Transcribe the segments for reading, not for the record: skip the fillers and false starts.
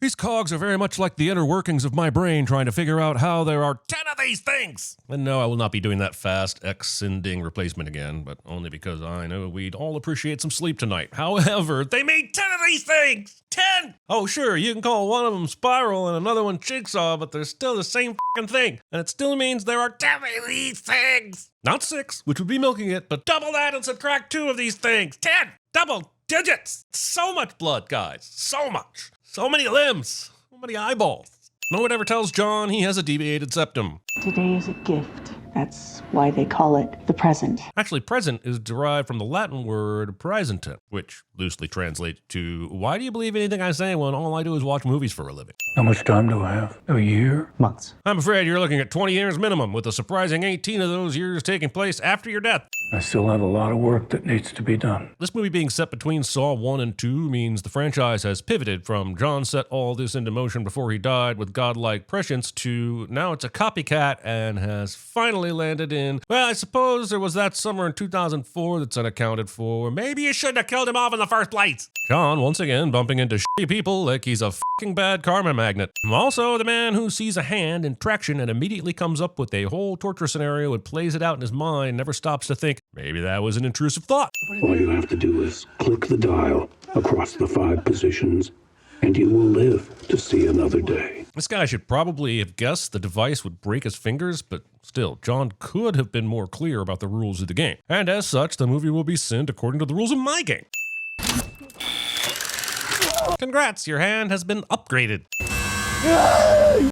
These cogs are very much like the inner workings of my brain trying to figure out how there are 10 of these things. And no, I will not be doing that fast X-sending replacement again, but only because I know we'd all appreciate some sleep tonight. However, they made 10 of these things! 10! Oh sure, you can call one of them Spiral and another one Jigsaw, but they're still the same fucking thing. And it still means there are 10 of these things! Not 6, which would be milking it, but double that and subtract 2 of these things. 10! Double digits! So much blood, guys. So much. So many limbs. So many eyeballs. No one ever tells John he has a deviated septum. Today is a gift. That's why they call it the present. Actually, present is derived from the Latin word praesentum, which loosely translates to, why do you believe anything I say when all I do is watch movies for a living? How much time do I have? A year? Months. I'm afraid you're looking at 20 years minimum, with a surprising 18 of those years taking place after your death. I still have a lot of work that needs to be done. This movie being set between Saw 1 and 2 means the franchise has pivoted from John set all this into motion before he died with godlike prescience to now it's a copycat and has finally landed in, well, I suppose there was that summer in 2004 that's unaccounted for. Maybe you shouldn't have killed him off in the first place. John, once again, bumping into shitty people like he's a fucking bad karma magnet. Also, the man who sees a hand in traction and immediately comes up with a whole torture scenario and plays it out in his mind, never stops to think, maybe that was an intrusive thought. All you have to do is click the dial across the 5 positions, and you will live to see another day. This guy should probably have guessed the device would break his fingers, but still, John could have been more clear about the rules of the game. And as such, the movie will be sinned according to the rules of my game. Congrats, your hand has been upgraded.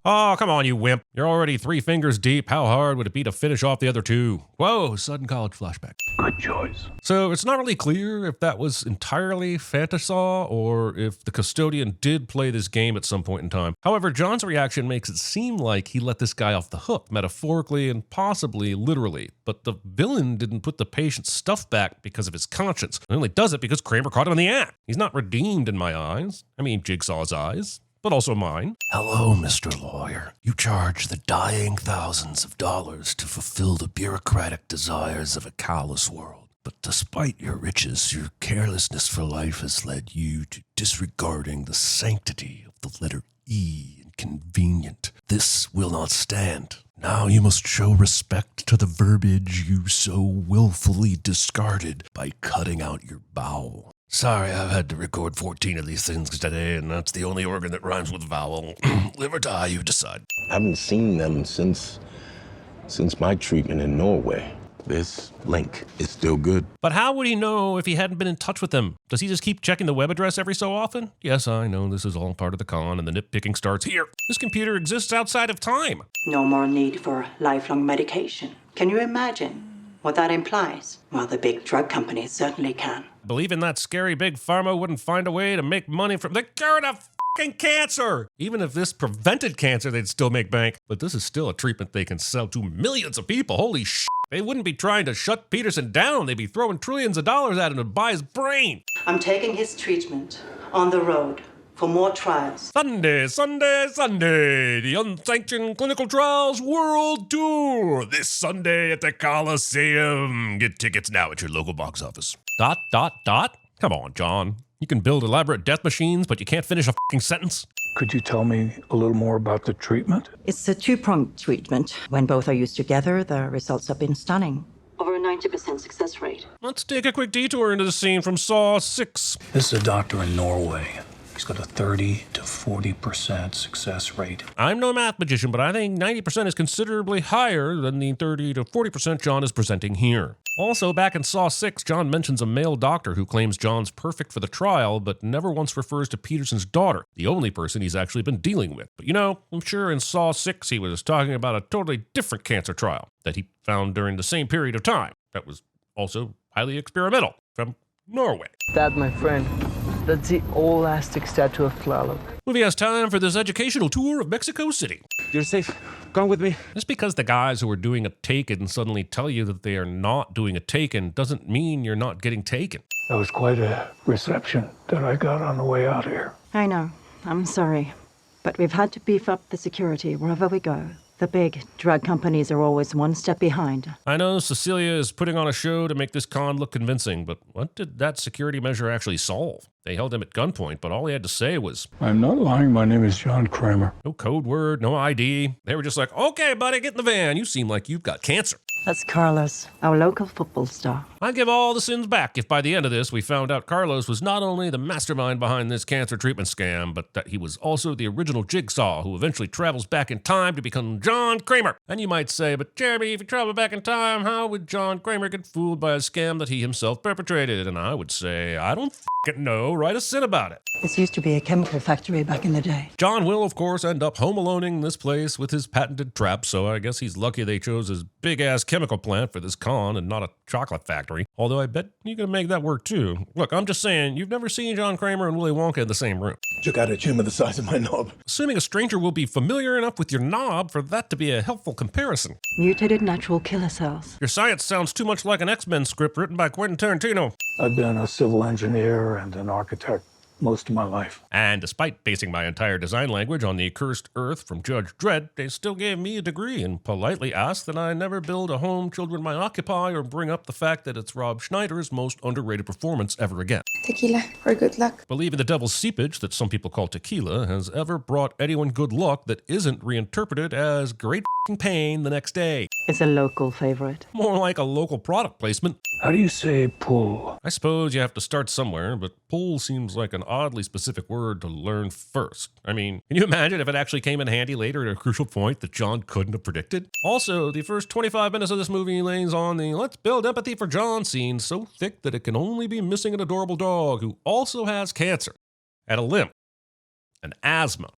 Oh, come on, you wimp. You're already 3 fingers deep. How hard would it be to finish off the other 2? Whoa, sudden college flashback. Good choice. So it's not really clear if that was entirely Phantasaw or if the custodian did play this game at some point in time. However, John's reaction makes it seem like he let this guy off the hook, metaphorically and possibly literally. But the villain didn't put the patient's stuff back because of his conscience. He only does it because Kramer caught him in the act. He's not redeemed in my eyes. I mean, Jigsaw's eyes. But also mine. Hello, Mr. Lawyer. You charge the dying thousands of dollars to fulfill the bureaucratic desires of a callous world. But despite your riches, your carelessness for life has led you to disregarding the sanctity of the letter E in convenient. This will not stand. Now you must show respect to the verbiage you so willfully discarded by cutting out your bowel. Sorry, I've had to record 14 of these things today, and that's the only organ that rhymes with vowel. Live or die, you decide. I haven't seen them since my treatment in Norway. This link is still good. But how would he know if he hadn't been in touch with them? Does he just keep checking the web address every so often? Yes, I know this is all part of the con, and the nitpicking starts here. This computer exists outside of time. No more need for lifelong medication. Can you imagine what that implies? Well, the big drug companies certainly can. Believing that scary big pharma wouldn't find a way to make money from the cure to fucking cancer. Even if this prevented cancer, they'd still make bank. But this is still a treatment they can sell to millions of people. Holy shit. They wouldn't be trying to shut Peterson down. They'd be throwing trillions of dollars at him to buy his brain. I'm taking his treatment on the road for more trials. Sunday, Sunday, Sunday. The Unsanctioned Clinical Trials World Tour. This Sunday at the Coliseum. Get tickets now at your local box office. ... Come on, John. You can build elaborate death machines, but you can't finish a fucking sentence. Could you tell me a little more about the treatment? It's a 2-pronged treatment. When both are used together, the results have been stunning. Over a 90% success rate. Let's take a quick detour into the scene from Saw 6. This is a doctor in Norway. He's got a 30 to 40% success rate. I'm no math magician, but I think 90% is considerably higher than the 30 to 40% John is presenting here. Also, back in Saw 6, John mentions a male doctor who claims John's perfect for the trial, but never once refers to Peterson's daughter, the only person he's actually been dealing with. But you know, I'm sure in Saw 6 he was talking about a totally different cancer trial that he found during the same period of time. That was also highly experimental from Norway. Dad, my friend, that's the all-elastic statue of Tlaloc. Movie has time for this educational tour of Mexico City. You're safe. Come with me. Just because the guys who are doing a Taken suddenly tell you that they are not doing a Taken doesn't mean you're not getting taken. That was quite a reception that I got on the way out here. I know. I'm sorry. But we've had to beef up the security wherever we go. The big drug companies are always one step behind. I know Cecilia is putting on a show to make this con look convincing, but what did that security measure actually solve? They held him at gunpoint, but all he had to say was, I'm not lying. My name is John Kramer. no code word, no ID. They were just like, okay, buddy, get in the van. You seem like you've got cancer. That's Carlos, our local football star. I'd give all the sins back if by the end of this we found out Carlos was not only the mastermind behind this cancer treatment scam, but that he was also the original Jigsaw who eventually travels back in time to become John Kramer. And you might say, but Jeremy, if he traveled back in time, how would John Kramer get fooled by a scam that he himself perpetrated? And I would say, I don't f***ing know. Write a sin about it. This used to be a chemical factory back in the day. John will, of course, end up home aloning this place with his patented trap, so I guess he's lucky they chose his big-ass chemical plant for this con and not a chocolate factory. Although I bet you can make that work, too. Look, I'm just saying, you've never seen John Kramer and Willy Wonka in the same room. You got a tumor the size of my knob. Assuming a stranger will be familiar enough with your knob for that to be a helpful comparison. Mutated natural killer cells. Your science sounds too much like an X-Men script written by Quentin Tarantino. I've been a civil engineer and an architect most of my life. And despite basing my entire design language on the accursed earth from Judge Dredd, they still gave me a degree and politely asked that I never build a home children might occupy or bring up the fact that it's Rob Schneider's most underrated performance ever again. Tequila for good luck. Believing the devil's seepage that some people call tequila has ever brought anyone good luck that isn't reinterpreted as great f***ing pain the next day. It's a local favorite. More like a local product placement. How do you say pull? I suppose you have to start somewhere, but pull seems like an oddly specific word to learn first. I mean, can you imagine if it actually came in handy later at a crucial point that John couldn't have predicted? Also, the first 25 minutes of this movie lays on the let's build empathy for John scene so thick that it can only be missing an adorable dog who also has cancer, and a limp, and asthma,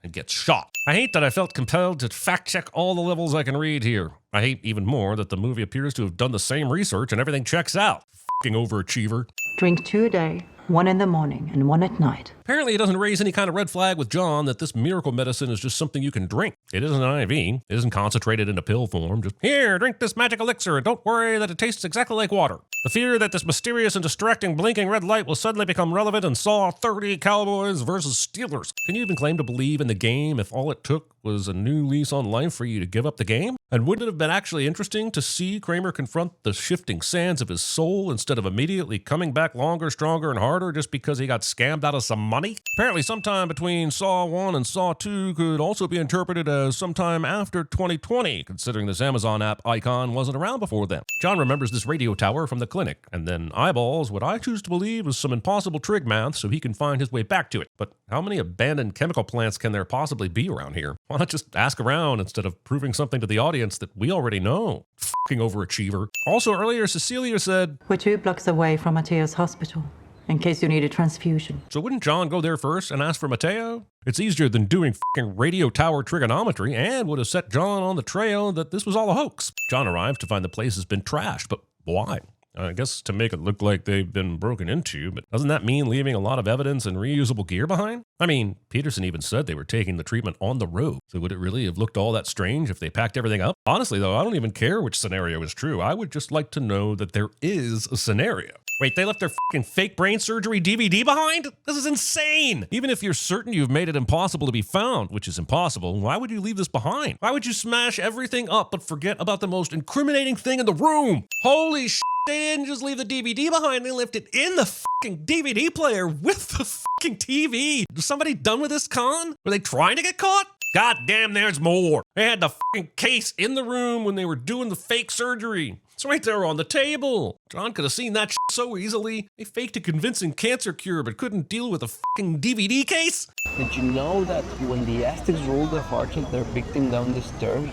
and gets shot. I hate that I felt compelled to fact-check all the levels I can read here. I hate even more that the movie appears to have done the same research and everything checks out. F***ing overachiever. Drink 2 a day, 1 in the morning and 1 at night. Apparently it doesn't raise any kind of red flag with John that this miracle medicine is just something you can drink. It isn't an IV. It isn't concentrated into pill form. Just, here, drink this magic elixir and don't worry that it tastes exactly like water. The fear that this mysterious and distracting blinking red light will suddenly become relevant in Saw 30 Cowboys versus Steelers. Can you even claim to believe in the game if all it took was a new lease on life for you to give up the game? And wouldn't it have been actually interesting to see Kramer confront the shifting sands of his soul instead of immediately coming back longer, stronger, and harder just because he got scammed out of some money? Apparently sometime between Saw 1 and Saw 2 could also be interpreted as sometime after 2020, considering this Amazon app icon wasn't around before then. John remembers this radio tower from the clinic, and then eyeballs what I choose to believe is some impossible trig math so he can find his way back to it. But how many abandoned chemical plants can there possibly be around here? Why not just ask around instead of proving something to the audience that we already know? Fucking overachiever. Also earlier, Cecilia said, We're 2 blocks away from Mateo's hospital, in case you need a transfusion. so wouldn't John go there first and ask for Mateo? It's easier than doing fucking radio tower trigonometry and would have set John on the trail that this was all a hoax. John arrives to find the place has been trashed, but why? I guess to make it look like they've been broken into, but doesn't that mean leaving a lot of evidence and reusable gear behind? I mean, Peterson even said they were taking the treatment on the road, so would it really have looked all that strange if they packed everything up? Honestly though, I don't even care which scenario is true. I would just like to know that there is a scenario. Wait, they left their fucking fake brain surgery DVD behind? This is insane! Even if you're certain you've made it impossible to be found, which is impossible, why would you leave this behind? Why would you smash everything up but forget about the most incriminating thing in the room? Holy shit! They didn't just leave the DVD behind, they left it in the fucking DVD player with the fucking TV. Was somebody done with this con? Were they trying to get caught? God damn, there's more. They had the fucking case in the room when they were doing the fake surgery. It's right there on the table. John could have seen that shit so easily. They faked a convincing cancer cure but couldn't deal with a fucking DVD case? Did you know that when the Aztecs rolled their hearts of their victim down the stairs,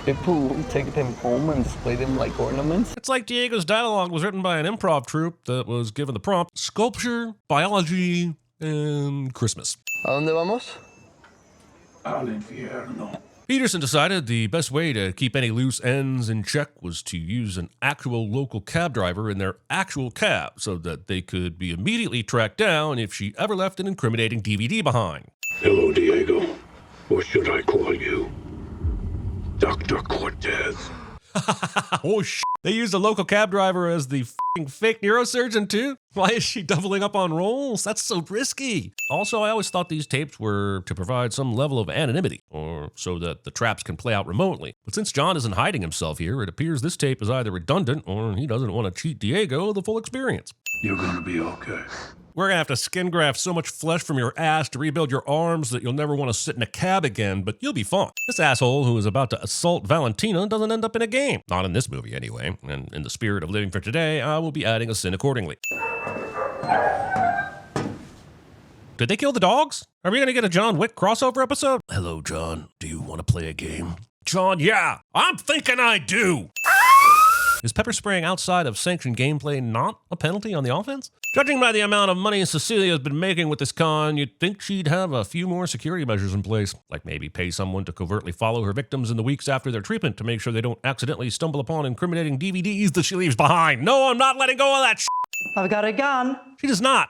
people would take them home and display them like ornaments? It's like Diego's dialogue was written by an improv troupe that was given the prompt sculpture, biology, and Christmas. ¿A dónde vamos? Al infierno. Peterson decided the best way to keep any loose ends in check was to use an actual local cab driver in their actual cab so that they could be immediately tracked down if she ever left an incriminating DVD behind. Hello, Diego. Or should I call you Dr. Cortez? Oh, shit. They used a local cab driver as the f***ing fake neurosurgeon too? Why is she doubling up on roles? That's so risky. Also, I always thought these tapes were to provide some level of anonymity, or so that the traps can play out remotely. But since John isn't hiding himself here, it appears this tape is either redundant or he doesn't want to cheat Diego the full experience. You're gonna be okay. We're gonna have to skin graft so much flesh from your ass to rebuild your arms that you'll never want to sit in a cab again, but you'll be fine. This asshole who is about to assault Valentina doesn't end up in a game. Not in this movie anyway, and in the spirit of living for today, I will be adding a sin accordingly. Did they kill the dogs? Are we gonna get a John Wick crossover episode? Hello, John. Do you want to play a game? John, yeah, I'm thinking I do. Is pepper spraying outside of sanctioned gameplay not a penalty on the offense? Judging by the amount of money Cecilia's been making with this con, you'd think she'd have a few more security measures in place, like maybe pay someone to covertly follow her victims in the weeks after their treatment to make sure they don't accidentally stumble upon incriminating DVDs that she leaves behind. No, I'm not letting go of that I've got a gun. She does not.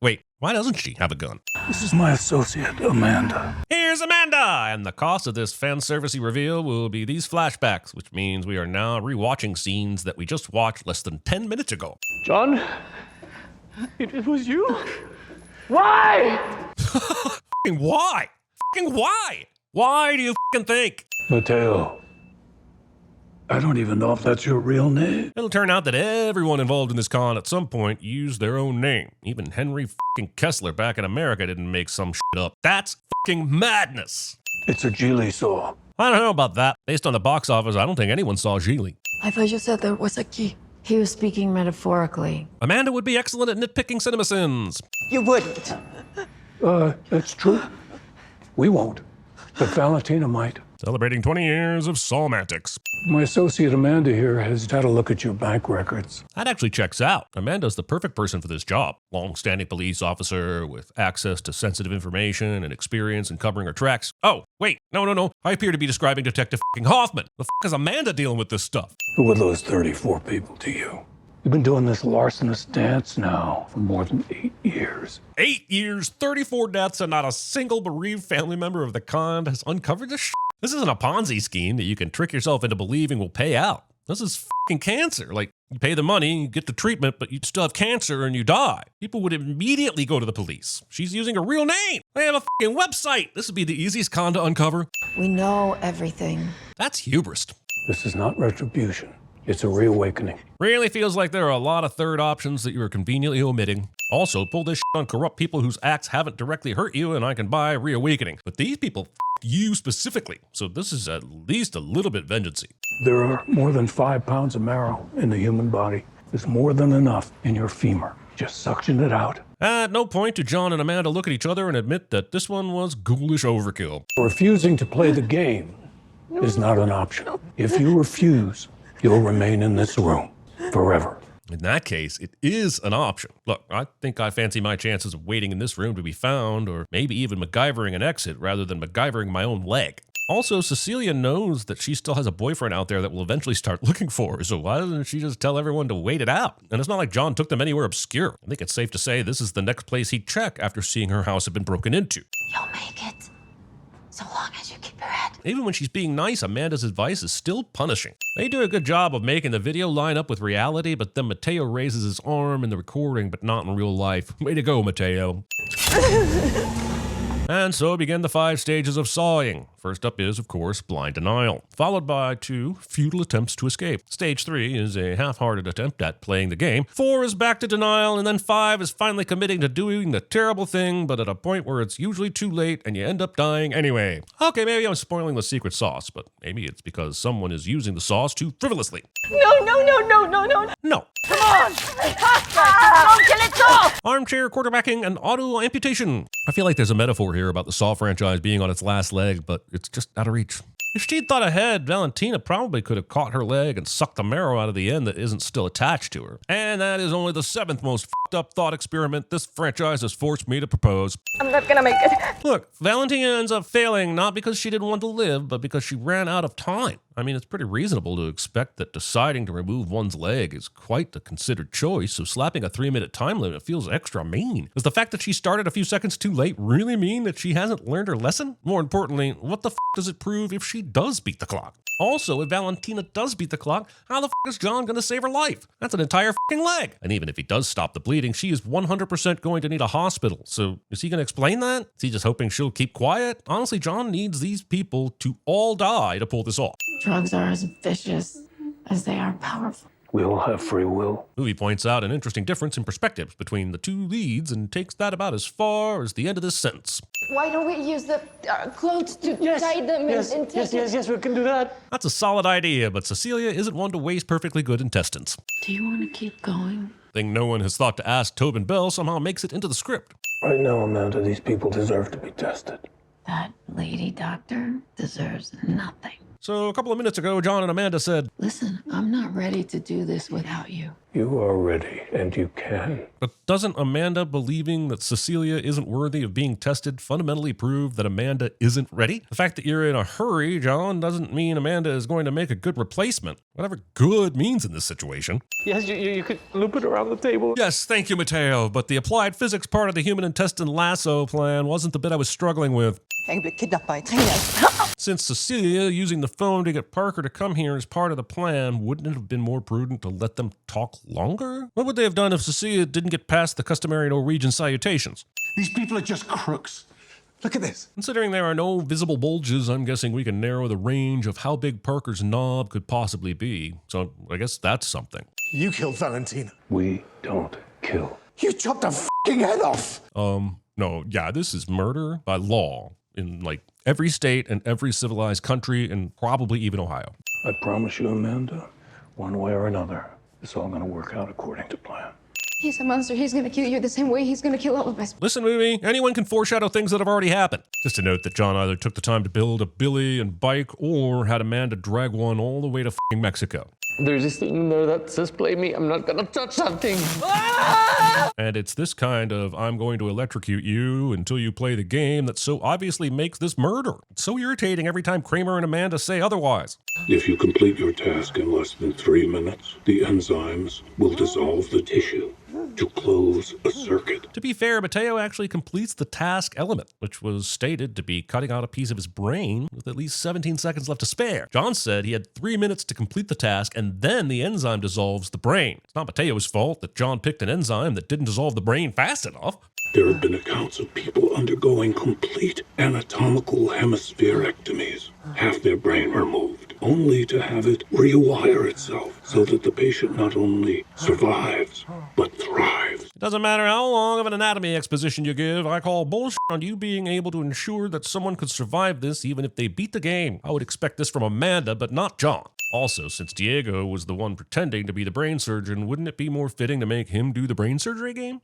Wait, why doesn't she have a gun? This is my associate, Amanda. Here's Amanda! And the cost of this fan servicey reveal will be these flashbacks, which means we are now rewatching scenes that we just watched less than 10 minutes ago. John? It was you? Why? F***ing why? F***ing why? Why do you f***ing think? Mateo. I don't even know if that's your real name. It'll turn out that everyone involved in this con at some point used their own name. Even Henry f***ing Kessler back in America didn't make some shit up. That's f***ing madness. It's a Geely saw. I don't know about that. Based on the box office, I don't think anyone saw Geely. I thought you said there was a key. He was speaking metaphorically. Amanda would be excellent at nitpicking CinemaSins. You wouldn't. That's true. We won't. But Valentina might. Celebrating 20 years of Sawmantics. My associate Amanda here has had a look at your bank records. That actually checks out. Amanda's the perfect person for this job. Long-standing police officer with access to sensitive information and experience in covering her tracks. Oh, wait, no. I appear to be describing Detective f***ing Hoffman. The f*** is Amanda dealing with this stuff? Who were those 34 people to you? You've been doing this larcenous dance now for more than 8 years. 8 years, 34 deaths, and not a single bereaved family member of the con has uncovered this shit? This isn't a Ponzi scheme that you can trick yourself into believing will pay out. This is f***ing cancer. Like, you pay the money, you get the treatment, but you still have cancer and you die. People would immediately go to the police. She's using a real name. They have a f***ing website. This would be the easiest con to uncover. We know everything. That's hubris. This is not retribution. It's a reawakening. Really feels like there are a lot of third options that you are conveniently omitting. Also, pull this shit on corrupt people whose acts haven't directly hurt you and I can buy reawakening. But these people f*** you specifically, so this is at least a little bit vengeancey. There are more than 5 pounds of marrow in the human body. There's more than enough in your femur. Just suction it out. At no point do John and Amanda look at each other and admit that this one was ghoulish overkill. Refusing to play the game is not an option. If you refuse, you'll remain in this room forever. In that case, it is an option. Look, I think I fancy my chances of waiting in this room to be found, or maybe even MacGyvering an exit rather than MacGyvering my own leg. Also, Cecilia knows that she still has a boyfriend out there that will eventually start looking for her, so why doesn't she just tell everyone to wait it out? And it's not like John took them anywhere obscure. I think it's safe to say this is the next place he'd check after seeing her house had been broken into. You'll make it. So long as you keep your head. Even when she's being nice, Amanda's advice is still punishing. They do a good job of making the video line up with reality, but then Mateo raises his arm in the recording, but not in real life. Way to go, Mateo. And so begin the 5 stages of sawing. First up is, of course, blind denial, followed by 2 futile attempts to escape. Stage 3 is a half-hearted attempt at playing the game. 4 is back to denial, and then 5 is finally committing to doing the terrible thing, but at a point where it's usually too late and you end up dying anyway. Okay, maybe I'm spoiling the secret sauce, but maybe it's because someone is using the sauce too frivolously. No. No. Come on. Don't kill it off. Armchair quarterbacking and auto amputation. I feel like there's a metaphor here about the Saw franchise being on its last leg, but it's just out of reach. If she'd thought ahead, Valentina probably could have caught her leg and sucked the marrow out of the end that isn't still attached to her. And that is only the 7th most f***ed up thought experiment this franchise has forced me to propose. I'm not gonna make it. Look, Valentina ends up failing not because she didn't want to live, but because she ran out of time. I mean, it's pretty reasonable to expect that deciding to remove one's leg is quite the considered choice, so slapping a 3-minute time limit feels extra mean. Does the fact that she started a few seconds too late really mean that she hasn't learned her lesson? More importantly, what the f does it prove if she does beat the clock? Also, if Valentina does beat the clock, how the f is John going to save her life? That's an entire f***ing leg. And even if he does stop the bleeding, she is 100% going to need a hospital. So is he going to explain that? Is he just hoping she'll keep quiet? Honestly, John needs these people to all die to pull this off. Drugs are as vicious as they are powerful. We all have free will. Movie points out an interesting difference in perspectives between the two leads and takes that about as far as the end of this sentence. Why don't we use the clothes to tie them and take Yes, we can do that. That's a solid idea, but Cecilia isn't one to waste perfectly good intestines. Do you want to keep going? Thing no one has thought to ask Tobin Bell somehow makes it into the script. Right now, Amanda, these people deserve to be tested. That lady doctor deserves nothing. So a couple of minutes ago, John and Amanda said, Listen, I'm not ready to do this without you. You are ready, and you can. but doesn't Amanda believing that Cecilia isn't worthy of being tested fundamentally prove that Amanda isn't ready? The fact that you're in a hurry, John, doesn't mean Amanda is going to make a good replacement. Whatever good means in this situation. Yes, you could loop it around the table. Yes, thank you, Mateo, but the applied physics part of the human intestine lasso plan wasn't the bit I was struggling with. Since Cecilia using the phone to get Parker to come here as part of the plan, wouldn't it have been more prudent to let them talk longer? What would they have done if Cecilia didn't get past the customary Norwegian salutations? These people are just crooks. Look at this. Considering there are no visible bulges, I'm guessing we can narrow the range of how big Parker's knob could possibly be. So I guess that's something. You killed Valentina. We don't kill. You chopped her f***ing head off. No, yeah, this is murder by law in like every state and every civilized country and probably even Ohio. I promise you, Amanda, one way or another, it's all going to work out according to plan. He's a monster. He's gonna kill you the same way he's gonna kill all of us. Listen, movie, anyone can foreshadow things that have already happened. Just to note that John either took the time to build a Billy and bike or had Amanda drag one all the way to f***ing Mexico. There's this thing in there that says play me. I'm not gonna touch that thing. And it's this kind of I'm going to electrocute you until you play the game that so obviously makes this murder. It's so irritating every time Kramer and Amanda say otherwise. If you complete your task in less than 3 minutes, the enzymes will dissolve the tissue to close a circuit. To be fair, Mateo actually completes the task element, which was stated to be cutting out a piece of his brain with at least 17 seconds left to spare. John said he had 3 minutes to complete the task and then the enzyme dissolves the brain. It's not Mateo's fault that John picked an enzyme that didn't dissolve the brain fast enough. There have been accounts of people undergoing complete anatomical hemispherectomies, half their brain removed, only to have it rewire itself so that the patient not only survives, but thrives. It doesn't matter how long of an anatomy exposition you give, I call bullshit on you being able to ensure that someone could survive this even if they beat the game. I would expect this from Amanda, but not John. Also, since Diego was the one pretending to be the brain surgeon, wouldn't it be more fitting to make him do the brain surgery game?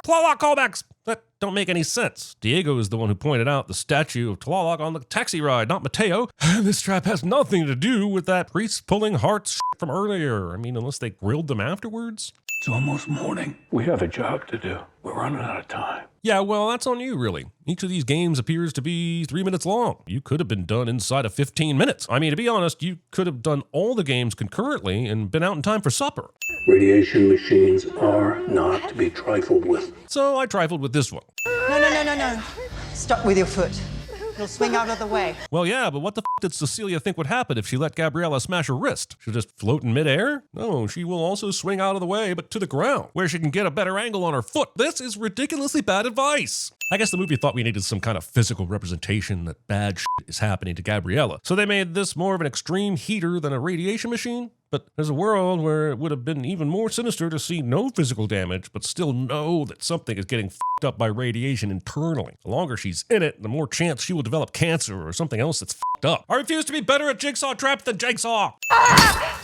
Tlaloc callbacks! That don't make any sense. Diego is the one who pointed out the statue of Tlaloc on the taxi ride, not Mateo. This trap has nothing to do with that priest pulling hearts from earlier. I mean, unless they grilled them afterwards. It's almost morning. We have a job to do. We're running out of time. Yeah, well, that's on you, really. Each of these games appears to be 3 minutes long. You could have been done inside of 15 minutes. I mean, to be honest, you could have done all the games concurrently and been out in time for supper. Radiation machines are not to be trifled with. So I trifled with this one. No. Stop with your foot. It'll swing out of the way. Well, yeah, but what the f*** did Cecilia think would happen if she let Gabriella smash her wrist? She'll just float in midair? No, she will also swing out of the way, but to the ground, where she can get a better angle on her foot. This is ridiculously bad advice. I guess the movie thought we needed some kind of physical representation that bad shit is happening to Gabriella. So they made this more of an extreme heater than a radiation machine. But there's a world where it would have been even more sinister to see no physical damage, but still know that something is getting f***ed up by radiation internally. The longer she's in it, the more chance she will develop cancer or something else that's f***ed up. I refuse to be better at jigsaw trap than Jigsaw.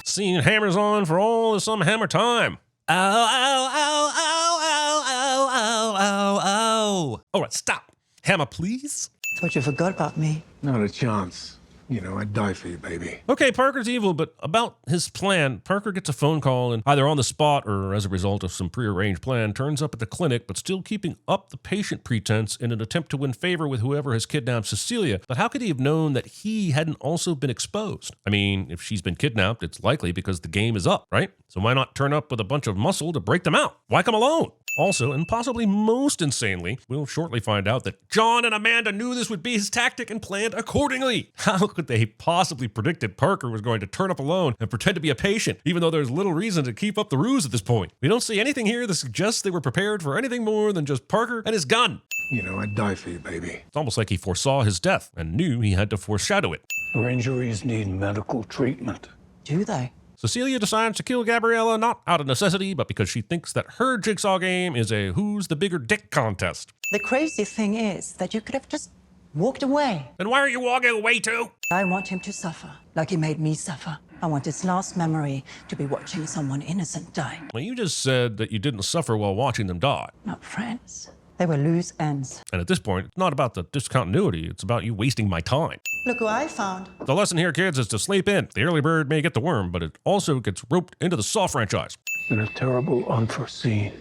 Seeing hammers on for all is some hammer time. Ow, ow, ow, ow, ow, ow, ow, ow, ow. All right, stop. Hammer, please. Thought you forgot about me. Not a chance. You know, I'd die for you, baby. Okay, Parker's evil, but about his plan, Parker gets a phone call and either on the spot or as a result of some prearranged plan, turns up at the clinic, but still keeping up the patient pretense in an attempt to win favor with whoever has kidnapped Cecilia. But how could he have known that he hadn't also been exposed? I mean, if she's been kidnapped, it's likely because the game is up, right? So why not turn up with a bunch of muscle to break them out? Why come alone? Also, and possibly most insanely, we'll shortly find out that John and Amanda knew this would be his tactic and planned accordingly. How could they possibly predicted Parker was going to turn up alone and pretend to be a patient, even though there's little reason to keep up the ruse at this point? We don't see anything here that suggests they were prepared for anything more than just Parker and his gun. You know, I'd die for you, baby. It's almost like he foresaw his death and knew he had to foreshadow it. Her injuries need medical treatment. Do they? Cecilia decides to kill Gabriella not out of necessity, but because she thinks that her jigsaw game is a who's the bigger dick contest. The crazy thing is that you could have just walked away. Then why are you walking away too? I want him to suffer, like he made me suffer. I want his last memory to be watching someone innocent die. Well, you just said that you didn't suffer while watching them die. Not friends. They were loose ends. And at this point, it's not about the discontinuity, it's about you wasting my time. Look who I found. The lesson here, kids, is to sleep in. The early bird may get the worm, but it also gets roped into the Saw franchise. And a terrible, unforeseen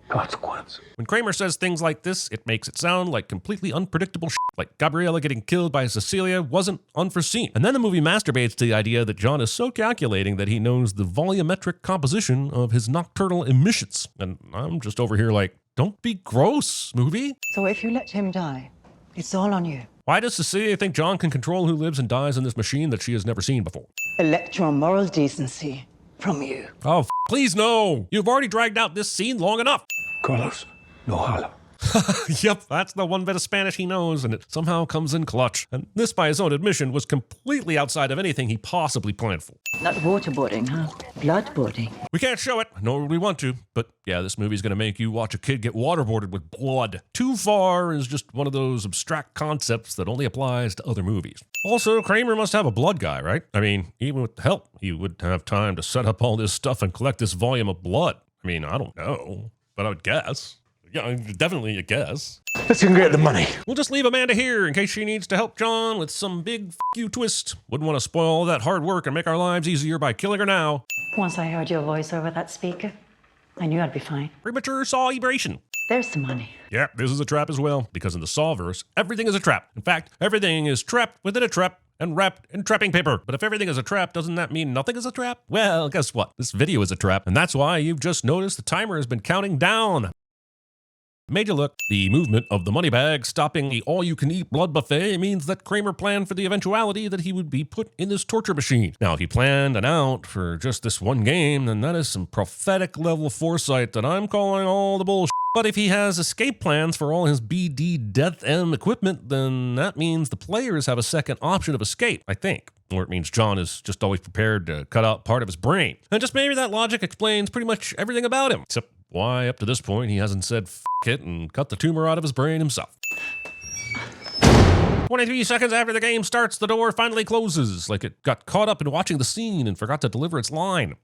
consequence. When Kramer says things like this, it makes it sound like completely unpredictable shit. Like Gabriella getting killed by Cecilia wasn't unforeseen. And then the movie masturbates to the idea that John is so calculating that he knows the volumetric composition of his nocturnal emissions. And I'm just over here like, don't be gross, movie. So if you let him die, it's all on you. Why does Cecilia think John can control who lives and dies in this machine that she has never seen before? Electoral moral decency from you. Oh, please no. You've already dragged out this scene long enough. Carlos, no hala. Yep, that's the one bit of Spanish he knows, and it somehow comes in clutch. And this, by his own admission, was completely outside of anything he possibly planned for. Not waterboarding, huh? Bloodboarding. We can't show it, nor would we want to, but yeah, this movie's gonna make you watch a kid get waterboarded with blood. Too far is just one of those abstract concepts that only applies to other movies. Also, Kramer must have a blood guy, right? I mean, even with help, he would have time to set up all this stuff and collect this volume of blood. I mean, I don't know, but I would guess. Yeah, definitely a guess. Let's go get the money. We'll just leave Amanda here in case she needs to help John with some big you twist. Wouldn't want to spoil all that hard work and make our lives easier by killing her now. Once I heard your voice over that speaker, I knew I'd be fine. Premature Saw-ebration. There's the money. Yeah, this is a trap as well, because in the Saw-verse, everything is a trap. In fact, everything is trapped within a trap and wrapped in trapping paper. But if everything is a trap, doesn't that mean nothing is a trap? Well, guess what? This video is a trap, and that's why you've just noticed the timer has been counting down. Major look, the movement of the money bag stopping the all-you-can-eat blood buffet means that Kramer planned for the eventuality that he would be put in this torture machine. Now, if he planned an out for just this one game, then that is some prophetic level foresight that I'm calling all the bullshit. But if he has escape plans for all his BD Death M equipment, then that means the players have a second option of escape, I think. Or it means John is just always prepared to cut out part of his brain. And just maybe that logic explains pretty much everything about him, except why up to this point he hasn't said f it and cut the tumor out of his brain himself. 23 seconds after the game starts, the door finally closes, like it got caught up in watching the scene and forgot to deliver its line.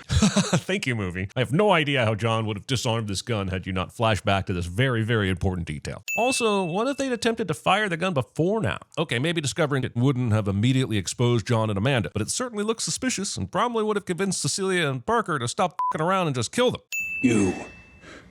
Thank you, movie. I have no idea how John would have disarmed this gun had you not flashed back to this very, very important detail. Also, what if they'd attempted to fire the gun before now? Okay, maybe discovering it wouldn't have immediately exposed John and Amanda, but it certainly looks suspicious and probably would have convinced Cecilia and Parker to stop f***ing around and just kill them. You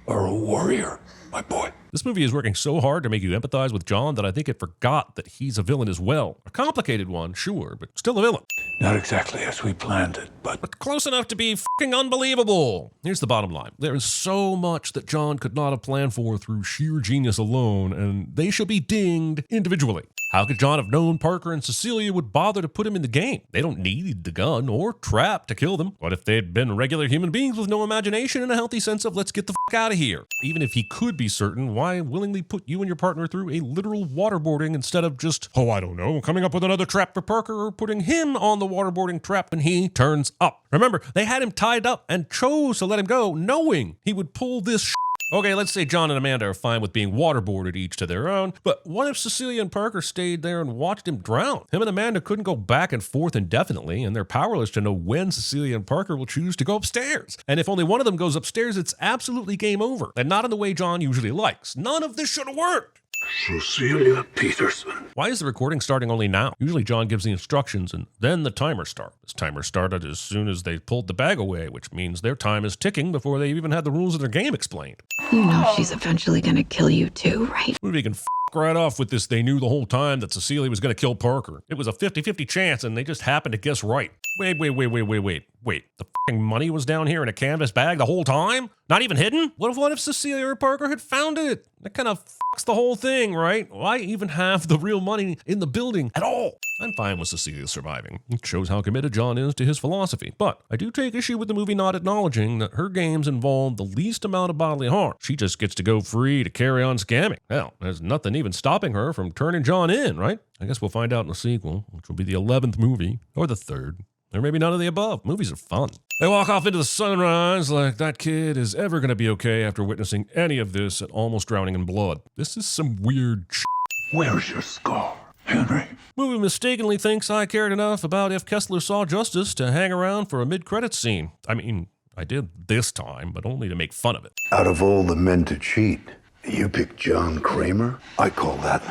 are a warrior, my boy. This movie is working so hard to make you empathize with John that I think it forgot that he's a villain as well. A complicated one, sure, but still a villain. Not exactly as we planned it, but close enough to be f***ing unbelievable. Here's the bottom line. There is so much that John could not have planned for through sheer genius alone, and they should be dinged individually. How could John have known Parker and Cecilia would bother to put him in the game? They don't need the gun or trap to kill them. What if they'd been regular human beings with no imagination and a healthy sense of let's get the f*** out of here? Even if he could be certain, why willingly put you and your partner through a literal waterboarding instead of just, oh, I don't know, coming up with another trap for Parker or putting him on the waterboarding trap when he turns up? Remember, they had him tied up and chose to let him go knowing he would pull this shit. Okay, let's say John and Amanda are fine with being waterboarded each to their own, but what if Cecilia and Parker stayed there and watched him drown? Him and Amanda couldn't go back and forth indefinitely, and they're powerless to know when Cecilia and Parker will choose to go upstairs. And if only one of them goes upstairs, it's absolutely game over, and not in the way John usually likes. None of this should have worked. Cecilia Peterson. Why is the recording starting only now? Usually John gives the instructions and then the timer starts. This timer started as soon as they pulled the bag away, which means their time is ticking before they even had the rules of their game explained. You know she's eventually gonna kill you too, right? Movie can right off with this. They knew the whole time that Cecilia was going to kill Parker. It was a 50-50 chance and they just happened to guess right. Wait. The f***ing money was down here in a canvas bag the whole time? Not even hidden? What if Cecilia or Parker had found it? That kind of fucks the whole thing, right? Why even have the real money in the building at all? I'm fine with Cecilia surviving. It shows how committed John is to his philosophy. But I do take issue with the movie not acknowledging that her games involve the least amount of bodily harm. She just gets to go free to carry on scamming. Hell, there's nothing even stopping her from turning John in, right? I guess we'll find out in the sequel, which will be the 11th movie, or the 3rd. Or maybe none of the above. Movies are fun. They walk off into the sunrise like that kid is ever going to be okay after witnessing any of this and almost drowning in blood. This is some weird shit. Where's your scar, Henry? Movie mistakenly thinks I cared enough about if Kessler saw justice to hang around for a mid-credits scene. I mean, I did this time, but only to make fun of it. Out of all the men to cheat, you picked John Kramer? I call that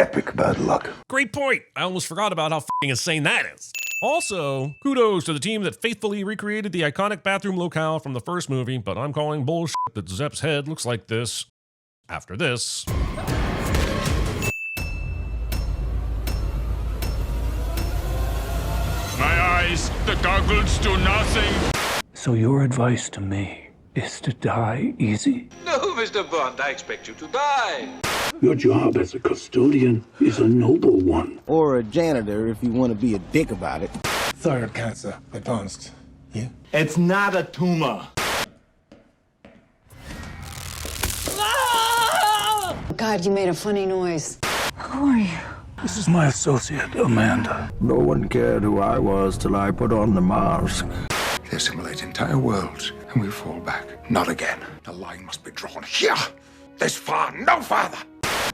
epic bad luck. Great point. I almost forgot about how f***ing insane that is. Also, kudos to the team that faithfully recreated the iconic bathroom locale from the first movie, but I'm calling bullshit that Zepp's head looks like this after this. My eyes, the goggles do nothing. So your advice to me is to die easy? No, Mr. Bond, I expect you to die. Your job as a custodian is a noble one. Or a janitor if you want to be a dick about it. Thyroid cancer, advanced. Yeah? It's not a tumor. God, you made a funny noise. Who are you? This is my associate, Amanda. No one cared who I was till I put on the mask. They assimilate entire worlds, and we fall back. Not again. The line must be drawn here. This far, no farther.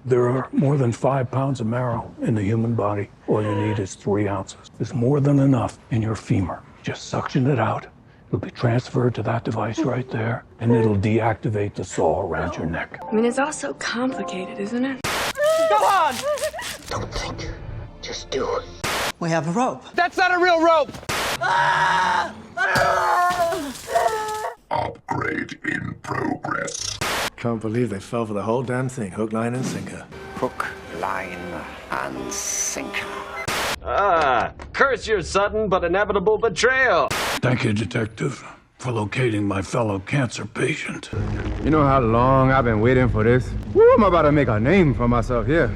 There are more than 5 pounds of marrow in the human body. All you need is 3 ounces. There's more than enough in your femur. Just suction it out. It'll be transferred to that device right there, and it'll deactivate the saw around your neck. I mean, it's all so complicated, isn't it? Go on! Don't think, just do it. We have a rope. That's not a real rope! Upgrade in progress. Can't believe they fell for the whole damn thing. Hook, line, and sinker. Hook, line, and sinker. Curse your sudden but inevitable betrayal. Thank you, Detective, for locating my fellow cancer patient. You know how long I've been waiting for this? Woo, I'm about to make a name for myself here.